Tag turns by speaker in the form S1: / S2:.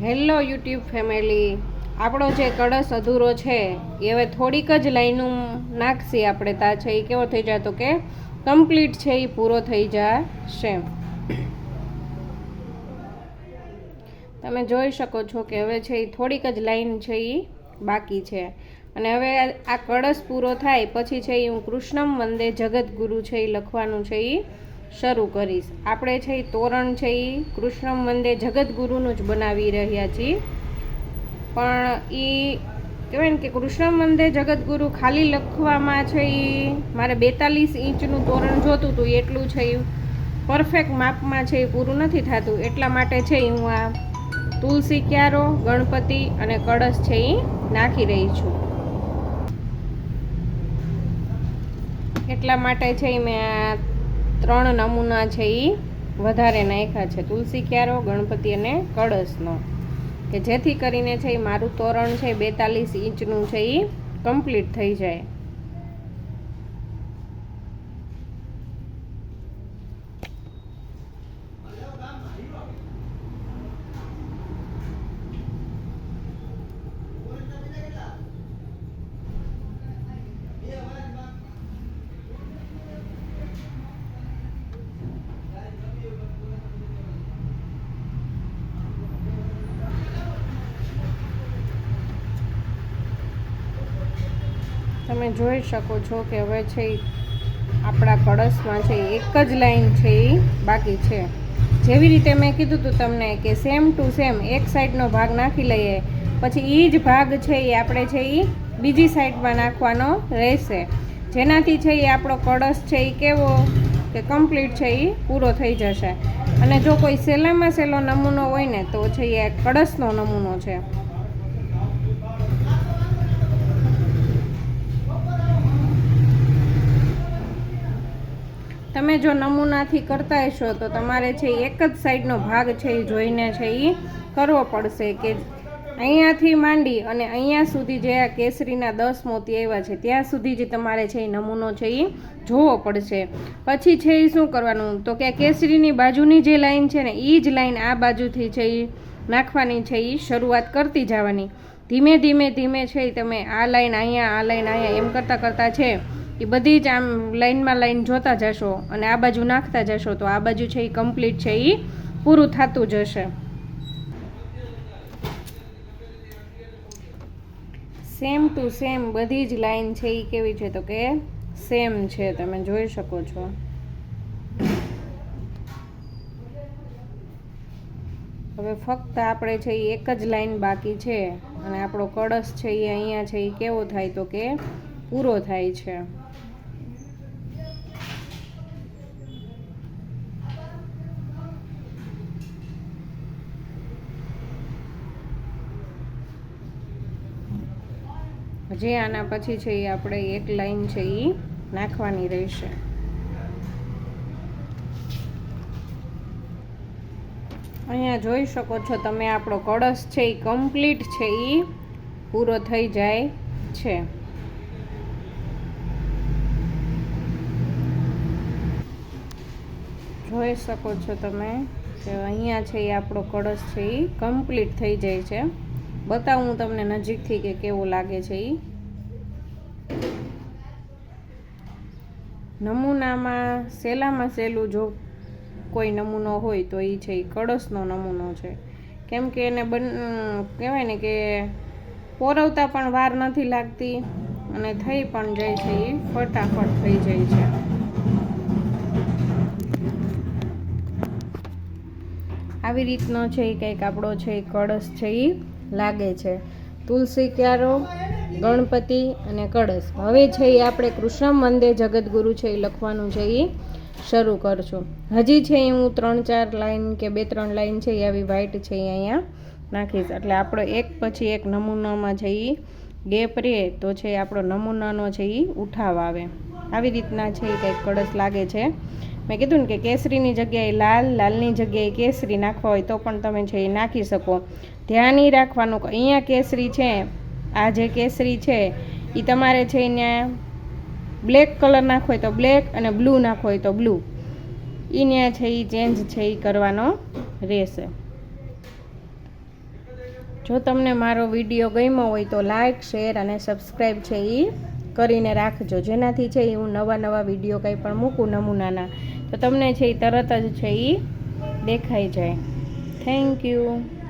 S1: Hello YouTube family, આપણો જે કળશ અધૂરો છે એ હવે થોડીક જ લાઈનો નાખશી આપણે તા છે એ કેવો થઈ જાય તો કે કમ્પ્લીટ છે એ પૂરો થઈ જશે. તમે જોઈ શકો છો કે હવે છે એ થોડીક જ લાઈન છે એ બાકી છે. અને હવે આ કળશ પૂરો થાય પછી છે એ હું કૃષ્ણમ વંદે જગદગુરુ છે એ લખવાનું છે એ શરૂ કરીશ. આપણે છે એ તોરણ છે એ કૃષ્ણમ વંદે જગદગુરુનું જ બનાવી રહ્યા છીએ, પણ એ કહેવાય ને કે કૃષ્ણમ વંદે જગદગુરુ ખાલી લખવામાં છે એ મારે 42 ઇંચનું તોરણ જોતું હતું, એટલું છે એ પરફેક્ટ માપમાં છે એ પૂરું નથી થતું. એટલા માટે છે એ હું આ તુલસી ક્યારો, ગણપતિ અને કળશ છે એ નાખી રહી છું. એટલા માટે છે એ મેં આ 3 નમૂના છે એ વધારે નાખ્યા છે, તુલસી ક્યારો, ગણપતિ અને કળશનો, કે જેથી કરીને છે એ મારું તોરણ છે 42 ઇંચનું છે એ કમ્પ્લીટ થઈ જાય. તમે જોઈ શકો છો કે હવે છે આપણા કળશમાં છે એક જ લાઈન છે એ બાકી છે. જેવી રીતે મેં કીધું હતું તમને કે સેમ ટુ સેમ એક સાઈડનો ભાગ નાખી લઈએ, પછી એ જ ભાગ છે એ આપણે છે એ બીજી સાઈડમાં નાખવાનો રહેશે, જેનાથી છે એ આપણો કળશ છે એ કેવો કે કમ્પ્લીટ છે એ પૂરો થઈ જશે. અને જો કોઈ સહેલામાં સહેલો નમૂનો હોય ને તો છે એ કળશનો નમૂનો છે. તમે જો નમૂનાથી કરતા હશો તો તમારે છે એક જ સાઈડનો ભાગ છે એ જોઈને છે એ કરવો પડશે, કે અહીંયાથી માંડી અને અહીંયા સુધી જે આ કેસરીના 10 મોતી આવ્યા છે ત્યાં સુધી જ તમારે છે એ નમૂનો છે એ જોવો પડશે. પછી છે એ શું કરવાનું તો કે કેસરીની બાજુની જે લાઈન છે ને એ જ લાઈન આ બાજુથી છે એ નાખવાની છે એ શરૂઆત કરતી જવાની. ધીમે ધીમે ધીમે છે એ તમે આ લાઈન અહીંયા, આ લાઈન અહીંયા એમ કરતાં કરતાં છે એ બધી જ આમ લાઈનમાં લાઈન જોતા જશો અને આ બાજુ નાખતા જશો તો આ બાજુ છે એ કમ્પ્લીટ છે એ પૂરું થતું જશે. સેમ ટુ સેમ બધી જ લાઈન છે એ કેવી છે તો કે સેમ છે, તમે જોઈ શકો છો. હવે ફક્ત આપણે છે એ એક જ લાઈન બાકી છે અને આપણો કળશ છે એ અહીંયા છે એ કેવો થાય તો કે પૂરો થાય છે. જે આના પછી છે એ આપણે એક લાઈન છે એ નાખવાની રહેશે. અહીંયા જોઈ શકો છો તમે આપણો કળશ છે એ કમ્પ્લીટ છે એ પૂરો થઈ જાય છે. જોઈ શકો છો તમે કે અહીંયા છે એ આપણો કળશ છે એ કમ્પ્લીટ થઈ જાય છે. બતાવું હું તમને નજીકથી કે કેવો લાગે છે એ. નમૂનામાં સહેલામાં સહેલું જો કોઈ નમૂનો હોય તો એ છે એ કળશનો નમૂનો છે, કેમ કે એને કહેવાય ને કે પોરવતા પણ વાર નથી લાગતી અને થઈ પણ જાય છે એ ફટાફટ થઈ જાય છે. આવી રીતનો છે એ કંઈક આપણો છે એ કળશ છે એ લાગે છે. તુલસી ક્યારો, ગણપતિ અને કળશ. હવે છે એ આપણે કૃષ્ણમ વંદે જગદગુરુ છે એ લખવાનું છે એ શરૂ કરશું. હજી છે એ હું 3-4 લાઈન કે 2-3 લાઈન છે એ આવી વ્હાઈટ છે એ અહીંયા નાખીશ, એટલે આપણો એક પછી એક નમૂનામાં છે એ ગેપ રહે તો છે આપણો નમૂનાનો છે એ ઉઠાવ આવે. આવી રીતના છે એ કંઈક કળશ લાગે છે. મેં કીધું ને કે કેસરીની જગ્યાએ લાલ, લાલની જગ્યાએ કેસરી નાખવા હોય તો પણ તમે છે એ નાખી શકો. ધ્યાન એ રાખવાનું કે અહીંયા કેસરી છે, આ જે કેસરી છે એ તમારે છે એને બ્લેક કલર નાખવો હોય તો બ્લેક અને બ્લુ નાખવો હોય તો બ્લુ, એ ત્યાં છે એ ચેન્જ છે એ કરવાનો રહેશે. જો તમને મારો વિડીયો ગમ્યો હોય તો લાઇક શેર અને સબસ્ક્રાઈબ છે એ કરીને રાખજો, જેનાથી છે એ હું નવા વિડીયો કંઈ પણ મૂકું નમૂનાના તો તમને છે એ તરત જ છે એ દેખાઈ જાય. Thank you.